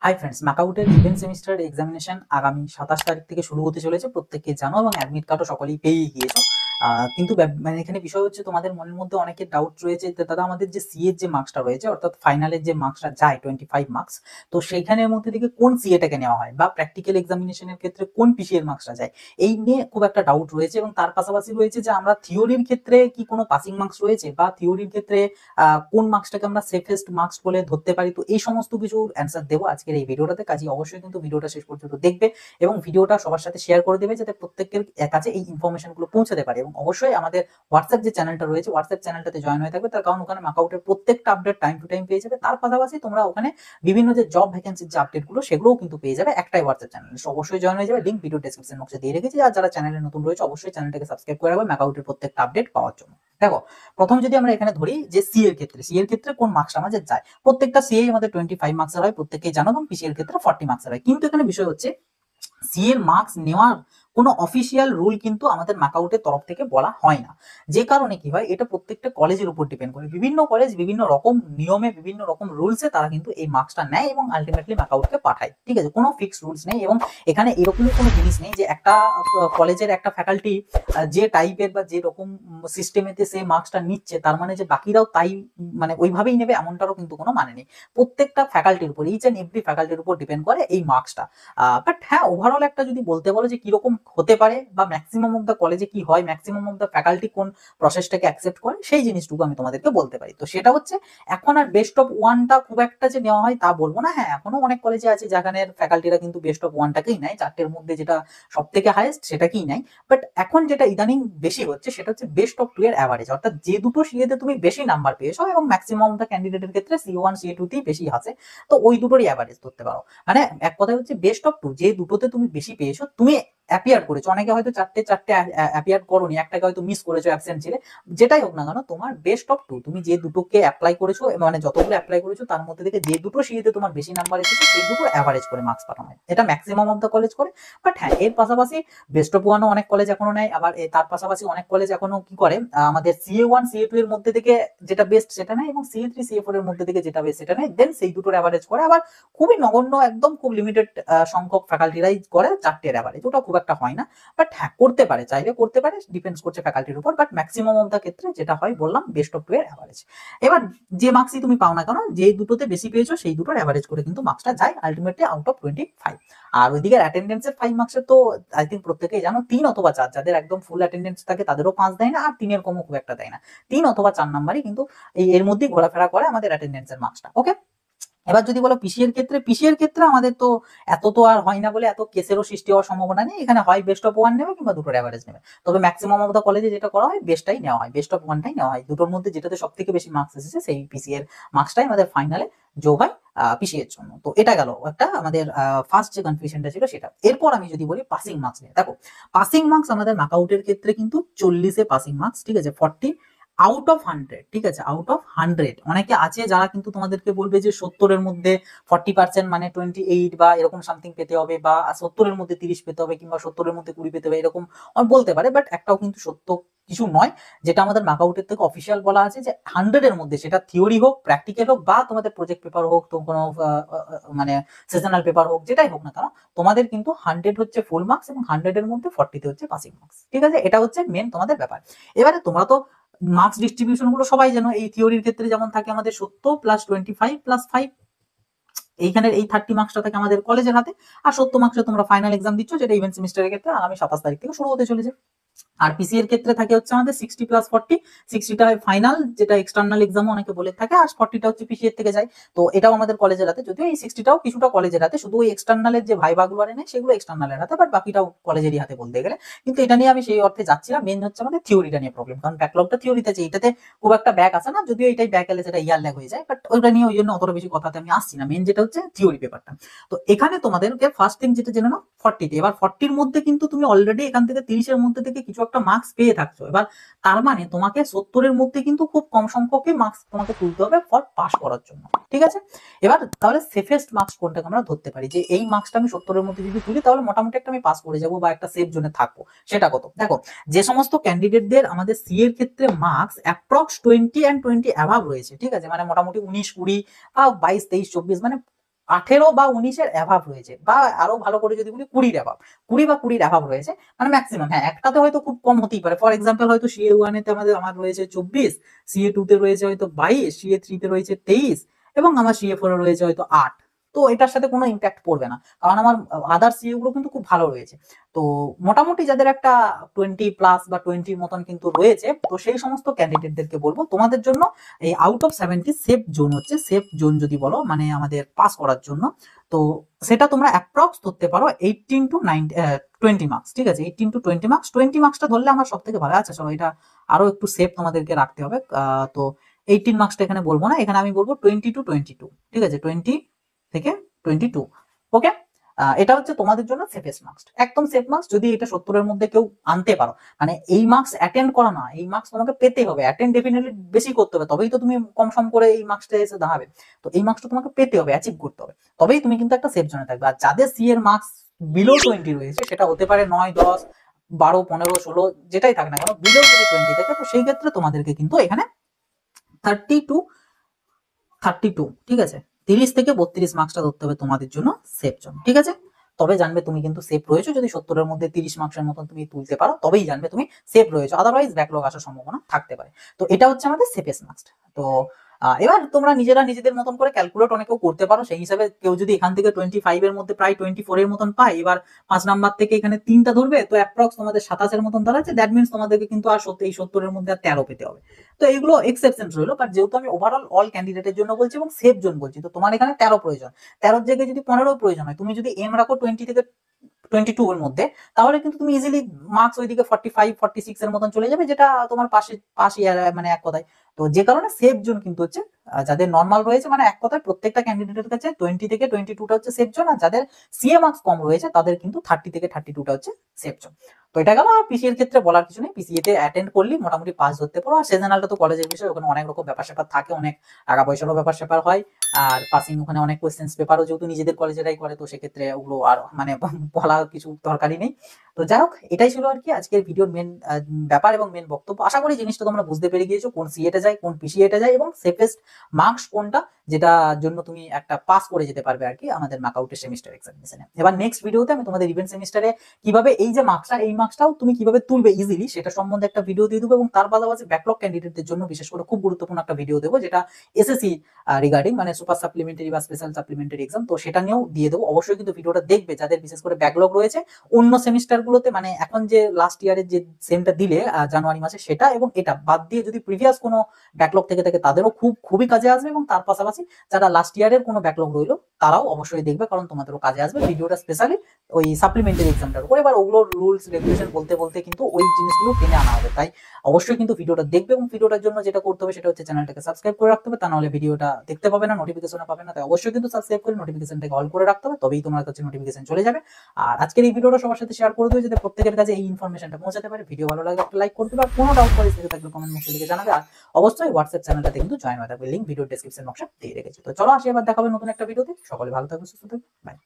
High friends, ম্যাকাউটের even semester examination আগামী 27 তারিখ থেকে শুরু হতে চলেছে। প্রত্যেককে জানো এবং অ্যাডমিট কার্ডও সকলেই পেয়েই গিয়েছো। কিন্তু মানে এখানে বিষয় হচ্ছে, তোমাদের মনের মধ্যে অনেকের ডাউট রয়েছে যে দাদা আমাদের যে সি এর যে মার্কসটা রয়েছে, অর্থাৎ ফাইনালের যে মার্কসটা যায় 25 মার্কস, তো সেইখানের মধ্যে থেকে কোন সিএটাকে নেওয়া হয় বা প্র্যাকটিক্যাল এক্সামিনেশনের ক্ষেত্রে কোন পিসি এর মার্কসটা যায়, এই নিয়ে খুব একটা ডাউট রয়েছে। এবং তার পাশাপাশি রয়েছে যে আমরা থিওরির ক্ষেত্রে কি কোনো পাসিং মার্কস রয়েছে, বা থিওরির ক্ষেত্রে কোন মার্কসটাকে আমরা সেফেস্ট মার্কস বলে ধরতে পারি। তো এই সমস্ত কিছু অ্যান্সার দেবো আজকের এই ভিডিওটাতে। কাজে অবশ্যই কিন্তু ভিডিওটা শেষ পর্যন্ত দেখবে এবং ভিডিওটা সবার সাথে শেয়ার করে দেবে, যাতে প্রত্যেকের কাছে এই ইনফরমেশনগুলো পৌঁছাতে পারে। এবং অবশ্যই আমাদের হোয়াটসঅ্যাপ যে চ্যানেলটা রয়েছে, হোয়াটসঅ্যাপ চ্যানেলটাতে জয়েন হয়ে থাকবে, তার কারণ ওখানে মার্কআউটের প্রত্যেকটা আপডেট টাইম টু টাইম পেয়ে যাবে। তার পাশাপাশি তোমরা ওখানে বিভিন্ন যে জব ভ্যাকেন্সির যে আপডেটগুলো, সেগুলোও কিন্তু পেয়ে যাবে একটাই হোয়াটসঅ্যাপ চ্যানেল। অবশ্যই জয়েন হয়ে যাবে, লিঙ্ক ভিডিও ডেসক্রিপশন বক্সে দিয়ে রেখেছি। আর যারা চ্যানেলে নতুন রয়েছে অবশ্যই চ্যানেলটাকে সাবস্ক্রাইব করে রাখবে মার্কআউটের প্রত্যেকটা আপডেট পাওয়ার জন্য। দেখো, প্রথম যদি আমরা এখানে ধরি যে সি এর ক্ষেত্রে কোন মার্কসটা আমাদের যায়, প্রত্যেকটা সি আমাদের 25 মার্কসের হয়, প্রত্যেকেই জানো, এবং পিসি এর ক্ষেত্রে 40 মার্কসের হয়। কিন্তু এখানে বিষয় হচ্ছে, সি এর মার্কস নেওয়ার কোনো অফিসিয়াল রুল কিন্তু আমাদের ম্যাকাউটের তরফ থেকে বলা হয় না। যে কারণে কি হয়, এটা প্রত্যেকটা কলেজের উপর ডিপেন্ড করে। বিভিন্ন কলেজ বিভিন্ন রকম নিয়মে, বিভিন্ন রকম রুলসে তারা কিন্তু এই মার্কসটা নেয় এবং আলটিমেটলি ম্যাকাউটকে পাঠায়। ঠিক আছে, কোনো ফিক্সড রুলস নেই। এবং এখানে এরকমই কোনো জিনিস নেই যে একটা কলেজের একটা ফ্যাকাল্টি যে টাইপের বা যে রকম সিস্টেমেতে সে মার্কসটা নিচ্ছে, তার মানে যে বাকিরাও তাই মানে ওইভাবেই নেবে, এমনটারও কিন্তু কোনো মানে নেই। প্রত্যেকটা ফ্যাকাল্টির উপর, ইচ অ্যান্ড এভরি ফ্যাকাল্টির উপর ডিপেন্ড করে এই মার্কসটা। বাট হ্যাঁ, ওভারঅল একটা যদি বলতে বলো যে কিরকম হতে পারে বা ম্যাক্সিমাম অফ দ্য কলেজে কি হয়, ম্যাক্সিমাম অফ দ্য ফ্যাকাল্টি কোন প্রসেসটাকে অ্যাকসেপ্ট করে, সেই জিনিসটুকু আমি তোমাদেরকে বলতে পারি। তো সেটা হচ্ছে, এখন আর বেস্ট অফ ওয়ানটা খুব একটা যে নেওয়া হয় তা বলবো না। হ্যাঁ, এখনো অনেক কলেজে আছে যেখানে ফ্যাকাল্টিরা কিন্তু বেস্ট অফ ওয়ানটাকেই নেয়, চারটের মধ্যে যেটা সব থেকে হাইয়েস্ট সেটাকেই নেয়। বাট এখন যেটা ইদানিং বেশি হচ্ছে সেটা হচ্ছে বেস্ট অফ টু এর অ্যাভারেজ, অর্থাৎ যে দুটো সিএতে তুমি বেশি নাম্বার পেয়েছো, এবং ম্যাক্সিমাম অফ দ্য ক্যান্ডিডেটের ক্ষেত্রে সি1 সি2তেই বেশি আছে, তো ওই দুটোরই অ্যাভারেজ ধরতে পারো। মানে এক কথায় হচ্ছে বেস্ট অফ টু, যে দুটোতে তুমি বেশি পেয়েছো, তুমি অ্যাপিয়ার করেছো, অনেকে হয়তো চারটে চারটে অ্যাপিয়ার করোনি, একটাকে হয়তো মিস করেছো, অ্যাবসেন্ট ছিলে, যেটাই হোক না কেন, তোমার বেস্ট অফ টু, তুমি যে দুটোকে অ্যাপ্লাই করেছো, মানে যতগুলো অ্যাপ্লাই করেছো তার মধ্যে থেকে যে দুটো সিএতে তোমার বেশি নাম্বার এসেছে, সেই দুটোর অ্যাভারেজ করে মার্কস পাঠানো হয়। এটা ম্যাক্সিমাম অফ দ্য কলেজ করে। বাট হ্যাঁ, এর পাশাপাশি বেস্ট অফ ওয়ানও অনেক কলেজ এখনো নেয়। আবার তার পাশাপাশি অনেক কলেজ এখনো কি করে, আমাদের সিএ1 সিএ2 এর মধ্যে থেকে যেটা বেস্ট সেটা নেয়, এবং সিএ3 সিএ4 এর মধ্যে থেকে যেটা বেস্ট সেটা নেয়, দেন সেই দুটোর অ্যাভারেজ করে। আবার খুবই নগণ্য, একদম খুব লিমিটেড সংখ্যক ফ্যাকাল্টিরাই করে চারটের অ্যাভারেজ, ওটা খুব একটা হয় না। বাট হ্যাঁ, করতে পারে, চাইলে করতে পারে, ডিপেন্ডস করছে ফ্যাকাল্টির উপর। বাট ম্যাক্সিমাম অফ দ্য ক্ষেত্রে যেটা হয় বললাম, বেস্ট অফ টু এর অ্যাভারেজ। এবার যে মার্কসই তুমি পাও না কেন, যে দুটোতে বেশি পেয়েছো সেই দুটোর অ্যাভারেজ করে কিন্তু মার্কসটা যায় আলটিমেটলি আউট অফ 25। আর ওইদিকে অ্যাটেন্ডেন্সের 5 মার্কসের তো আই থিঙ্ক প্রত্যেকেই জানো, 3 অথবা 4, যাদের একদম ফুল অ্যাটেন্ডেন্স থাকে তাদেরও 5 দেয় না, আর 3-এর কমও খুব একটা দেয় না। 3 অথবা 4 নাম্বারই কিন্তু এর মধ্যেই ঘোরাফেরা করে আমাদের অ্যাটেন্ডেন্সের মার্কসটা। ওকে, এবার যদি বলো পিসি এর ক্ষেত্রে আমাদের তো এত তো আর হয় না বলে এত কেসেরও সৃষ্টি হওয়ার সম্ভাবনা নেই। এখানে হয় বেস্ট অফ ওয়ান নেবে কিংবা দুটোর অ্যাভারেজ নেবে। তবে ম্যাক্সিমাম অফ দ্য কলেজে যেটা করা হয়, বেস্টটাই নেওয়া হয়, বেস্ট অফ ওয়ানটাই নেওয়া হয়। দুটোর মধ্যে যেটাতে সব থেকে বেশি মার্কস এসেছে সেই পিসি এর মার্কসটাই আমাদের ফাইনালে যোগ হয় পিসি এর জন্য। তো এটা গেল একটা আমাদের ফার্স্ট যে কনফিউশনটা ছিল সেটা। এরপর আমি যদি বলি পাসিং মার্কস নিয়ে, দেখো পাসিং মার্কস আমাদের মার্কআউটের ক্ষেত্রে কিন্তু 40-এ পাসিং মার্কস, ঠিক আছে, 40 আউট অফ 100, ঠিক আছে, আউট অফ 100। অনেকে আছে যারা কিন্তু তোমাদেরকে বলবে যে 70-এর মধ্যে 40% মানে 28 বা এরকম সামথিং পেতে হবে, বা 70-এর মধ্যে 30 পেতে হবে, কিংবা 70-এর মধ্যে 20 পেতে হবে, এরকম বলতে পারে। বাট একটাও কিন্তু সত্য কিছু নয়। যেটা আমাদের মার্কআউটের থেকে অফিসিয়াল বলা আছে যে 100-এর মধ্যে, সেটা থিওরি হোক, প্র্যাকটিক্যাল হোক, বা তোমাদের প্রজেক্ট পেপার হোক, তো কোনো মানে সেশনাল পেপার হোক, যেটাই হোক না কেন, তোমাদের কিন্তু 100 হচ্ছে ফুল মার্কস, এবং 100-এর মধ্যে 40-তে হচ্ছে পাসিং মার্কস। ঠিক আছে, এটা হচ্ছে মেন তোমাদের ব্যাপার। এবারে তোমরা তো মার্কস ডিস্ট্রিবিউশন গুলো সবাই জানো। এই থিওরির ক্ষেত্রে যেমন থাকে আমাদের 70 প্লাস 25 প্লাস 5, এইখানের এই 30 মার্কসটা থাকে আমাদের কলেজের হাতে। আর 70 মার্কসে তোমরা ফাইনাল এক্সাম দিচ্ছ, যেটা ইভেন্ট সেমিস্টারের ক্ষেত্রে আগামী 27 তারিখ থেকে শুরু হতে চলেছে। আর পিসি এর ক্ষেত্রে থাকে হচ্ছে আমাদের 60 প্লাস 40, 60টা হয় ফাইনাল, যেটা এক্সটার্নাল এক্সাম অনেকে বলে থাকে, আর 40টা হচ্ছে পিসি এর থেকে যায়। তো এটাও আমাদের কলেজের হাতে, যদিও এই 60টাও কিছুটা কলেজের হাতে, শুধু ওই এক্সটার্নালের যে ভাইবা গুলো নেই সেগুলো এক্সটার্নালের হাতে, বাট বাকিটাও কলেজেরই হাতে বলতে গেলে। কিন্তু এটা নিয়ে আমি সেই অর্থে যাচ্ছি না, মেন হচ্ছে আমাদের থিওরিটা নিয়ে প্রবলেম, কারণ ব্যাকলগটা থিওরিতে আছে, এটাতে খুব একটা ব্যাক আসে না, যদিও এটাই ব্যাক এলে সেটা ইয়ার ল্যাগ হয়ে যায়। বাট ওইটা নিয়ে ওই জন্য অতটা বেশি কথাতে আমি আসছি না, মেন যেটা হচ্ছে থিওরি পেপারটা। তো এখানে তোমাদেরকে ফার্স্ট থিং যেটা জেনে নাও 40-তে। এবার 40-র মধ্যে কিন্তু তুমি অলরেডি এখান থেকে 30-এর মধ্যে থেকে কিছু একটা মার্কস পেয়ে থাকছো। এবার তার মানে তোমাকে 70-এর মধ্যে কিন্তু খুব কম সংখ্যকই মার্কস তোমাকে তুলতে হবে ফর পাস করার জন্য। ঠিক আছে, এবার তাহলে সেফেস্ট মার্কস কোনটাকে আমরা ধরতে পারি, যে এই মার্কসটা আমি 70-এর মধ্যে যদি তুলি তাহলে মোটামুটি একটা আমি পাস করে যাবো বা একটা সেফ জোনে থাকবো। সেটা কত? দেখো, যে সমস্ত ক্যান্ডিডেটদের আমাদের সি এর ক্ষেত্রে মার্কস অ্যাপ্রক্স 20 and 20 অ্যাভাব রয়েছে, ঠিক আছে, মানে মোটামুটি 19, 20 বা 22, 23, 24, মানে 18 বা 19-এর অ্যাভাব রয়েছে, বা আরো ভালো করে যদি বলি 20-র অ্যাভাব, 20 বা 20-র অ্যাভাব রয়েছে, মানে ম্যাক্সিমাম। হ্যাঁ, একটাতে হয়তো খুব কম হতেই পারে। ফর এক্সাম্পল হয়তো CA1 এতে আমার রয়েছে 24, CA2 তে রয়েছে হয়তো 22, CA3 তে রয়েছে 23, এবং আমার CA4 এ রয়েছে হয়তো 8। তো এটার সাথে কোনো ইম্প্যাক্ট পড়বে না, কারণ আমার আদার সিএ গুলো কিন্তু খুব ভালো রয়েছে। তো মোটামুটি যাদের একটা 20+ বা 20-র মতন কিন্তু রয়েছে, তো সেই সমস্ত ক্যান্ডিডেটদেরকে বলবো তোমাদের জন্য এই আউট অফ 70 সেফ জোন হচ্ছে, সেফ জোন যদি বলো মানে আমাদের পাস করার জন্য। তো সেটা তোমরা অ্যাপ্রক্স ধরতে পারো 18 টু 20 মার্কস। ঠিক আছে, 18 টু 20 মার্কস, 20 মার্কসটা ধরলে আমার সব থেকে ভালো। আচ্ছা চলো, এটা আরো একটু সেফ তোমাদেরকে রাখতে হবে। তো 18 মার্কসটা এখানে বলবো না, এখানে আমি বলবো 20 টু 22। ঠিক আছে, 20 থেকে 22। ওকে, এটা হচ্ছে তোমাদের জন্য সেফেস্ট মার্কস, একদম সেফ মার্কস। যদি এটা 70-এর মধ্যে কেউ আনতে পারো, মানে এই মার্কস অ্যাটেন্ড করা না, এই মার্কস তোমাকে পেতে হবে, অ্যাটেন্ড ডেফিনেটলি বেশি করতে হবে, তবেই তো তুমি কম সম করে এই মার্কসটা এসে দাঁড়াবে। তো এই মার্কসটা তোমাকে পেতে হবে, অ্যাচিভ করতে হবে, তবেই তুমি কিন্তু একটা সেফ জোনে থাকবে। আর যাদের সি এর মার্কস বিলো 20 রয়েছে, সেটা হতে পারে 9, 10, 12, 15, 16, যেটাই থাকে না কেন, বিলো যদি 20 থাকে, তো সেই ক্ষেত্রে তোমাদেরকে কিন্তু এখানে 30 টু 32, ঠিক আছে, 30 থেকে 32 মার্কসটা ধরতে হবে তোমাদের জন্য সেফ জোন। ঠিক আছে, তবে জানবে তুমি কিন্তু সেফ রয়েছো। যদি 70-এর মধ্যে 30 মার্কসের মতন তুমি তুলতে পারো, তবেই জানবে তুমি সেফ রয়েছো, আদারওয়াইজ ব্যাকলগ আসার সম্ভাবনা থাকতে পারে। তো এটা হচ্ছে আমাদের সেফেস্ট মার্কস। তো এবার তোমরা নিজেরা নিজেদের মতন করে ক্যালকুলেট অনেকেও করতে পারো। সেই হিসাবে কেউ যদি এখান থেকে 25-এর মধ্যে প্রায় 24-এর মতন পায়, এবার 5 নাম্বার থেকে এখানে 3টা ধরবে, তো অ্যাপ্রক্স তোমাদের 27-এর মতন দাঁড়াচ্ছে। দ্যাট মিনস তোমাদেরকে কিন্তু আর এই 70-এর মধ্যে আর 13 পেতে হবে। তো এইগুলো এক্সেপশন রইলো, বাট যেহেতু আমি ওভারঅল অল ক্যান্ডিডেটের জন্য বলছি এবং সেফ জোন বলছি, তো তোমার এখানে 13 প্রয়োজন, 13-র জায়গায় যদি 15 প্রয়োজন হয়, তুমি যদি এম রাখো 20 থেকে 22 এর মধ্যে, তাহলে কিন্তু তুমি ইজিলি মার্কস ওইদিকে 45, 46 এর মতন চলে যাবে, যেটা তোমার পাশে মানে এক কথায়। তো যে কারণে সেফ জোন কিন্তু হচ্ছে যাদের নর্মাল রয়েছে, মানে এক কথায় প্রত্যেকটা ক্যান্ডিডেটের কাছে 20 থেকে 22টা হচ্ছে সেফ জোন, আর যাদের সিএ মার্কস কম রয়েছে তাদের কিন্তু 30 থেকে 32টা হচ্ছে সেফ জোন। তো এটা গেল। আর পিসি এর ক্ষেত্রে বলার কিছু নেই, পিসিএ তে অ্যাটেন্ড করলি মোটামুটি পাস ধরতে পারো। আর সিজনালটা তো কলেজের বিষয়, ওখানে অনেক রকম ব্যাপার স্যাপার থাকে, অনেক টাকা পয়সারও ব্যাপার স্যাপার হয়। আর পাসিং ওখানে অনেক কোয়েশ্চেন্স পেপারও যেহেতু নিজেদের কলেজেরাই করে, তো সেক্ষেত্রে ওগুলো আর মানে বলা কিছু দরকারই নেই। তো যাই হোক, এটাই ছিল আর কি আজকের ভিডিওর মেন ব্যাপার এবং মেন বক্তব্য। আশা করি জিনিসটা তোমরা বুঝতে পেরে গিয়েছো, কোন সিএটা যায়, কোন পিসিএটা যায়, এবং সেফেস্ট মার্কস কোনটা, যেটা জন্য তুমি একটা পাস করে যেতে পারবে আর কি আমাদের মাকআউটের সেমিস্টার এক্সামিনেশনে। এবার নেক্সট ভিডিওতে আমি তোমাদের ইভেন্ট সেমিস্টারে কিভাবে এই যে মার্কসটা, এই মার্কসটাও তুমি কিভাবে তুলবে ইজিলি, সেটা সম্বন্ধে একটা ভিডিও দিয়ে দেবো, এবং তার পাশাপাশি ব্যাকলগ ক্যান্ডিডেটদের জন্য বিশেষ করে খুব গুরুত্বপূর্ণ একটা ভিডিও দেবো, যেটা এসএসসি রিগার্ডিং মানে সুপার সাপ্লিমেন্টারি বা স্পেশাল সাপ্লিমেন্টারি এক্সাম, তো সেটা নিয়েও দিয়ে দেবো। অবশ্যই কিন্তু ভিডিওটা দেখবে যাদের বিশেষ করে ব্যাকলগ রয়েছে অন্য সেমিস্টার গুলোতে, মানে এখন যে লাস্ট ইয়ারের যে সেমটা দিলে জানুয়ারি মাসে, সেটা এবং এটা বাদ দিয়ে যদি প্রিভিয়াস কোনো ব্যাকলগ থেকে থাকে, তাদেরও খুবই কাজে আসবে। এবং তার পাশাপাশি যারা লাস্ট ইয়ারের কোনো ব্যাকলগ রইলো, তারাও অবশ্যই দেখবে, কারণ তোমাদেরও কাজে আসবে ভিডিওটা, স্পেশালি ওই সাপ্লিমেন্টারি এক্সামটার উপর। এবার ওগুলো রুলস রেগুলেশন বলতে বলতে কিন্তু ওই জিনিসগুলো টেনে আনা হবে, তাই অবশ্যই কিন্তু ভিডিওটা দেখবে। এবং ভিডিওটার জন্য যেটা করতে হবে সেটা হচ্ছে চ্যানেলটাকে সাবস্ক্রাইব করে রাখতে হবে, তা নাহলে ভিডিওটা দেখতে পাবে না, নোটিফিকেশন পাবে না। তাই অবশ্যই কিন্তু সাবস্ক্রাইব করে নোটিফিকেশনটাকে অল করে রাখতে হবে, তবেই তোমার কাছে নোটিফিকেশন চলে যাবে। আর আজকের এই ভিডিওটা সবার সাথে শেয়ার করে দিও, যাতে প্রত্যেকের কাছে এই ইনফরমেশনটা পৌঁছাতে পারে। ভিডিও ভালো লাগলে একটা লাইক করে দিবে, আর কোনো ডাউট পরিস্থিতি থাকলে কমেন্ট বক্সে লিখে জানাবে। আর অবশ্যই হোয়াটসঅ্যাপ চ্যানেলটাতে কিন্তু জয়েন হয়ে থাকবে, লিংক ভিডিও ডেসক্রিপশন বক্সে দিয়ে রেখেছি। তো চলো আসি, এবার দেখা হবে নতুন একটা ভিডিওতে। সকলে ভালো থাকবে, সুস্থ থাকবে, বাই।